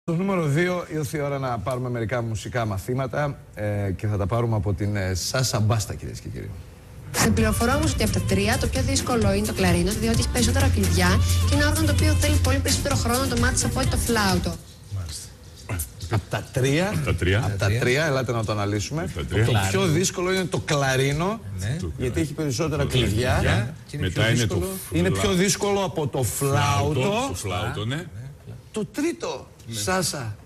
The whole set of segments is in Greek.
Στο νούμερο 2 ήρθε η ώρα να πάρουμε μερικά μουσικά μαθήματα και θα τα πάρουμε από την Σάσα Μπάστα, κυρίες και κύριοι. Σε πληροφορώ όμως ότι από τα τρία το πιο δύσκολο είναι το κλαρίνο, διότι έχει περισσότερα κλειδιά και είναι ένα όργανο το οποίο θέλει πολύ περισσότερο χρόνο να το μάθεις από ότι το φλάουτο. Από τα τρία, ελάτε να το αναλύσουμε. Το πιο δύσκολο είναι το κλαρίνο, γιατί έχει περισσότερα κλειδιά. Μετά είναι το είναι πιο δύσκολο από το φλάουτο. Το τρίτο, Σάσα,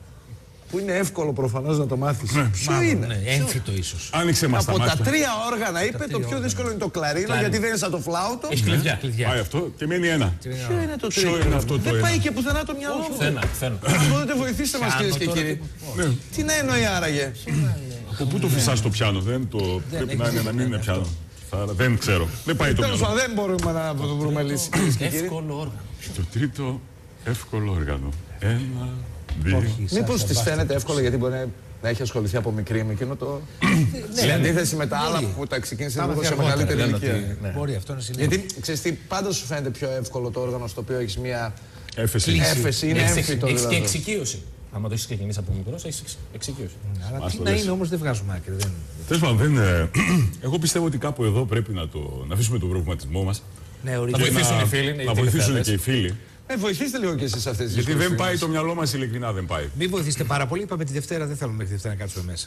που είναι εύκολο προφανώς να το μάθεις. Ποιο είναι? Έμφυτο ίσως. Άνοιξε μας τα Από μάτια. τα τρία όργανα είπε το πιο δύσκολο είναι το κλαρίνο, γιατί δεν είναι σαν το φλάουτο. Έχει κλειδιά. Πάει αυτό και μένει ένα. Ποιο είναι το Ποιο τρίτο? είναι αυτό το Δεν ένα? πάει και πουθενά το μυαλό μου. Φθαίνω. Οπότε βοηθήστε μας, κυρίες και κύριοι. Τι να εννοεί άραγε? Από πού το φυσάς το πιάνο? Πρέπει να είναι να μην είναι πιάνο. Δεν ξέρω. Δεν πάει το Τέλος μυαλό. πάντων, δεν μπορούμε να βρούμε λύση, κυρίες και κύριοι. Εύκολο όργανο. Το τρίτο εύκολο όργανο. Ένα, δύο. Μήπως της φαίνεται εύκολο γιατί μπορεί να έχει ασχοληθεί από μικρή με εκείνο το. Σε αντίθεση με τα άλλα που τα ξεκίνησε λίγο σε μεγαλύτερη ηλικία. Μπορεί αυτό να συνέβη. Γιατί ξέρεις τι, πάντα σου φαίνεται πιο εύκολο το όργανο στο οποίο έχεις μία Έφεση. έφεση, είναι έμφυτο Έχεις και δηλαδή. εξοικείωση. Άμα το έχεις ξεκινήσει από μικρός, έχεις εξοικείωση. Αλλά τι να είναι όμως δεν βγάζουμε άκρη. Τέλος πάντων, εγώ πιστεύω ότι κάπου εδώ πρέπει να αφήσουμε τον προβληματισμό μας. Ναι, Να βοηθήσουν οι φίλοι. Να βοηθήσουν και οι φίλοι. Βοηθήστε λίγο κι εσείς αυτές τις Γιατί δύσκολες δεν πάει στιγμές. το μυαλό μας, ειλικρινά δεν πάει. Μην βοηθήσετε πάρα πολύ. Είπαμε τη Δευτέρα, δεν θέλουμε μέχρι τη Δευτέρα να κάτσουμε μέσα.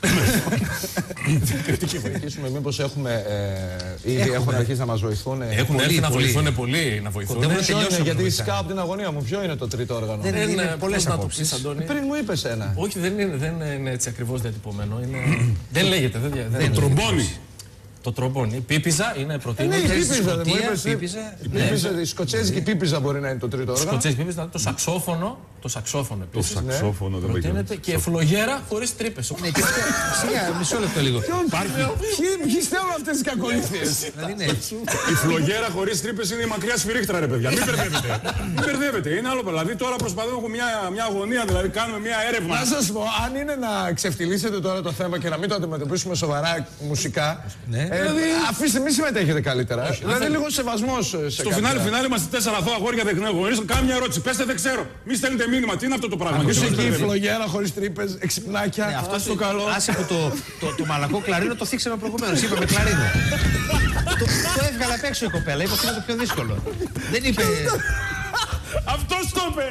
Βοηθήσουμε, μήπως έχουμε ήδη έχουν αρχίσει να μας βοηθούν. Έχουν έρθει να βοηθούν πολύ. Να βοηθούν. Ποιο είναι, γιατί σκάω από την αγωνία μου, ποιο είναι το τρίτο όργανο? Δεν είναι πολλές να το απόψεις. πεις, Αντώνη. Πριν μου είπες ένα. Όχι, δεν είναι έτσι ακριβώς διατυπωμένο. Δεν λέγεται. Το τρομπόνι. Το τρομπόνι. Η πίπιζα είναι Ναι, προτείνεται. η πίπιζα, δεν μου Σκωτία, είπες. πίπιζα. Η σκοτσέζικη πίπιζα μπορεί να είναι το τρίτο όργανο. Σκοτσέζικη πίπιζα, το σαξόφωνο. Το σαξόφωνο Το επίσης. σαξόφωνο δεν πάει. Προτείνεται και φλογέρα χωρίς τρύπες. Σιγά, μισό λεπτό λίγο. Ποιοι στέλνουν αυτές τις κακοήθειες? Δηλαδή, ναι. Η φλογέρα χωρίς τρύπες είναι η μακριά σφυρίχτρα, ρε παιδιά. Μην μπερδεύετε. Μην μπερδεύετε. Είναι άλλο. Δηλαδή τώρα προσπαθούμε, έχουμε μια αγωνία, δηλαδή κάνουμε μια έρευνα. Να σας πω, αν είναι να ξεφτυλίσετε τώρα το θέμα και να μην το αντιμετωπίσουμε σοβαρά μουσικά, αφήστε, μη συμμετέχετε καλύτερα. Δηλαδή λίγο σεβασμός σε Στο κάποια. φινάλε είμαστε 4 αθώα αγόρια δεν γνωρίζουν. Κάνω μια ερώτηση. Πέστε, δεν ξέρω. Μη στέλνετε μήνυμα. Τι είναι αυτό το πράγμα? Ακούς Γιατί εκεί η δεν μπερδεύετε. φλογέρα χωρίς τρύπες, εξυπνάκια. Αυτό στο καλό. Άσε που το μαλακό κλαρίνο το θίξαμε προηγουμένως. Είπαμε κλαρίνο. Το έβγαλε απ' έξω η κοπέλα. Είπε ότι είναι το πιο δύσκολο. Δεν είπε. Αυτός το είπε.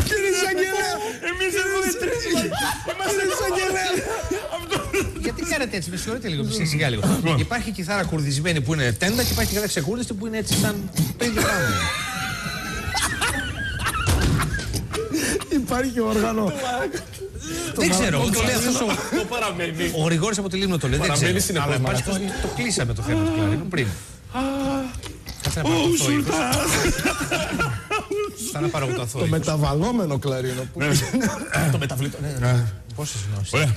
Κύριε Εισαγγελέα! Εμείς εδώ τρεις. Είμαστε εισαγγελέα! Γιατί κάνετε έτσι, με συγχωρείτε λίγο, σιγά λίγο. Υπάρχει κιθάρα κουρδισμένη που είναι τέντα και υπάρχει κιθάρα ξεκούρδιστη που είναι έτσι σαν το ίδιο πράγμα. Υπάρχει όργανο. Δεν ξέρω, το λέει αυτός Το παραμένει. ο Γρηγόρης από τη Λίμνο το λέει. Δεν Παραμένει ξέρω. συνεχώς Αλλά μας. πάλι το κλείσαμε το θέμα του κλαρίνου πριν. Κάτσε να παρακολουθώ ύφος. Θα να παρακολουθώ Το μεταβαλλόμενο κλαρίνο. Το μεταβλητό. Πόσες γνώσεις. Ωραία.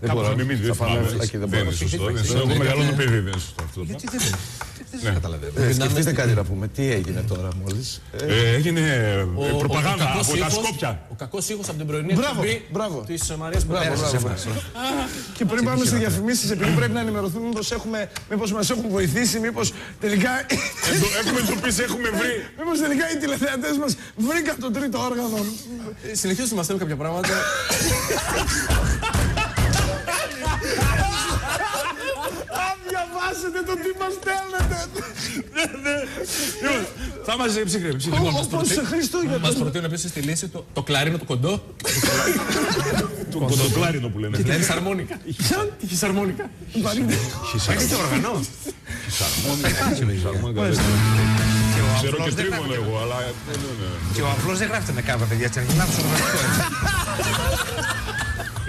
Δεν μπορώ. Μην Θα πάμε θυμάμαι. φυλακή, δεν Δεν μπορώ. είναι σωστό. Εγώ μεγαλώνω παιδί, δεν είναι σωστό αυτό. Γιατί δεν καταλαβαίνω. Σκεφτείτε κάτι να πούμε. Τι έγινε τώρα μόλις? Έγινε προπαγάνδα κακός από τα ήχος- Σκόπια. Ο κακός ήχος από την πρωινή Μπράβο, εκπομπή μπράβο. της Μαρίας Μπράβο, Πετέρας. μπράβο. Και πριν πάμε στις διαφημίσεις, επειδή πρέπει να ενημερωθούμε, μήπως μας έχουν βοηθήσει, μήπως τελικά. Έχουμε εντοπίσει, έχουμε βρει. Μήπως τελικά οι τηλεθεατές μας βρήκαν το τρίτο όργανο. Συνεχίζουμε να στέλνουν κάποια πράγματα. Αν διαβάσετε το τι μας στέλνετε. Θα μας ψυχρή. Όπως σε Χριστούγεννα. Μας προτείνουν επίσης τη λύση το κλαρίνο το κοντό. Το κοντοκλάρινο που λένε. Και τη χισαρμόνικα. Τη χισαρμόνικα. Έχει και οργανό. Ξέρω και τρίμωνο εγώ, αλλά δεν είναι. Και ο αυλός δεν γράφεται με κάβα, παιδιά. Έτσι, είναι ορθογραφικό.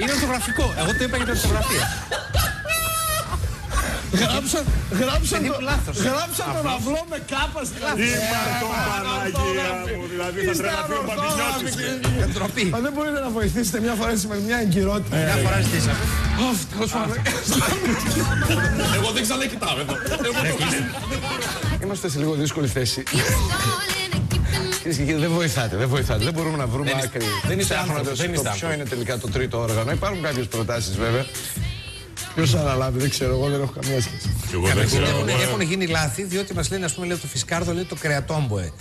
Είναι ορθογραφικό. Εγώ το είπα για την ορθογραφία. Γράψαν λάθος. τον αυλό με κάπα στην Είπα το Παναγία μου, δηλαδή θα τρελαθεί ο Παπινιώτης. Ντροπή. Μα δεν μπορείτε να βοηθήσετε μια φορά έτσι με μια εγκυρότητα. Μια φορά ζητήσαμε. Εγώ δεν ξανακοιτάω εδώ. Είμαστε σε λίγο δύσκολη θέση. Κυρίες και κύριοι, δεν βοηθάτε. Δεν μπορούμε να βρούμε άκρη. Δεν είστε Ψάχνοντας άνθρωποι, δεν είστε το ποιο άνθρωποι. είναι τελικά το τρίτο όργανο. Υπάρχουν κάποιες προτάσεις βέβαια. Ποιος αναλάβει, δεν ξέρω, εγώ δεν έχω καμία σχέση. Έχουν γίνει λάθη, διότι μας λένε, ας πούμε, λέει το φισκάρδο, λέει το κρεατόμποε.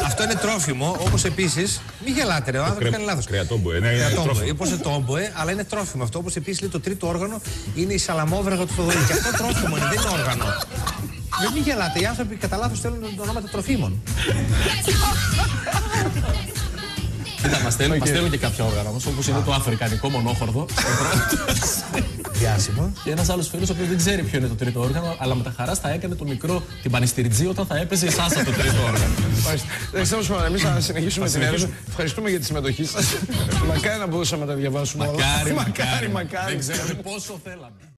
Αυτό είναι τρόφιμο, όπως επίσης. Μην γελάτε, ρε, ο άνθρωπος κάνει λάθος. Κρεατόμποε, ναι, είναι τρόφιμο. Όπως είναι τόμποε, αλλά είναι τρόφιμο αυτό. Όπως επίσης λέει το τρίτο όργανο είναι η σαλαμόβραγα του Θοδωρή. Και αυτό τρόφιμο είναι, δεν είναι όργανο. Δεν μην γελάτε, οι άνθρωποι κατά λάθος θέλουν ονόματα τροφίμων. Κοίτα, μας στέλνουν και κάποια όργανα όμως, όπως είναι το αφρικανικό μονόχορδο. Διάσημο. Και ένας άλλος φίλος ο οποίος δεν ξέρει ποιο είναι το τρίτο όργανο, αλλά με τα χαράς θα έκανε το μικρό την πανιστηριτζή όταν θα έπαιζε η Σάσα το τρίτο όργανο. Εμείς θα συνεχίσουμε την έρευνα. Ευχαριστούμε για τη συμμετοχή σας. Μακάρι να μπορούσαμε να τα διαβάσουμε όλα. Μακάρι. Δεν ξέρετε πόσο θέλαμε.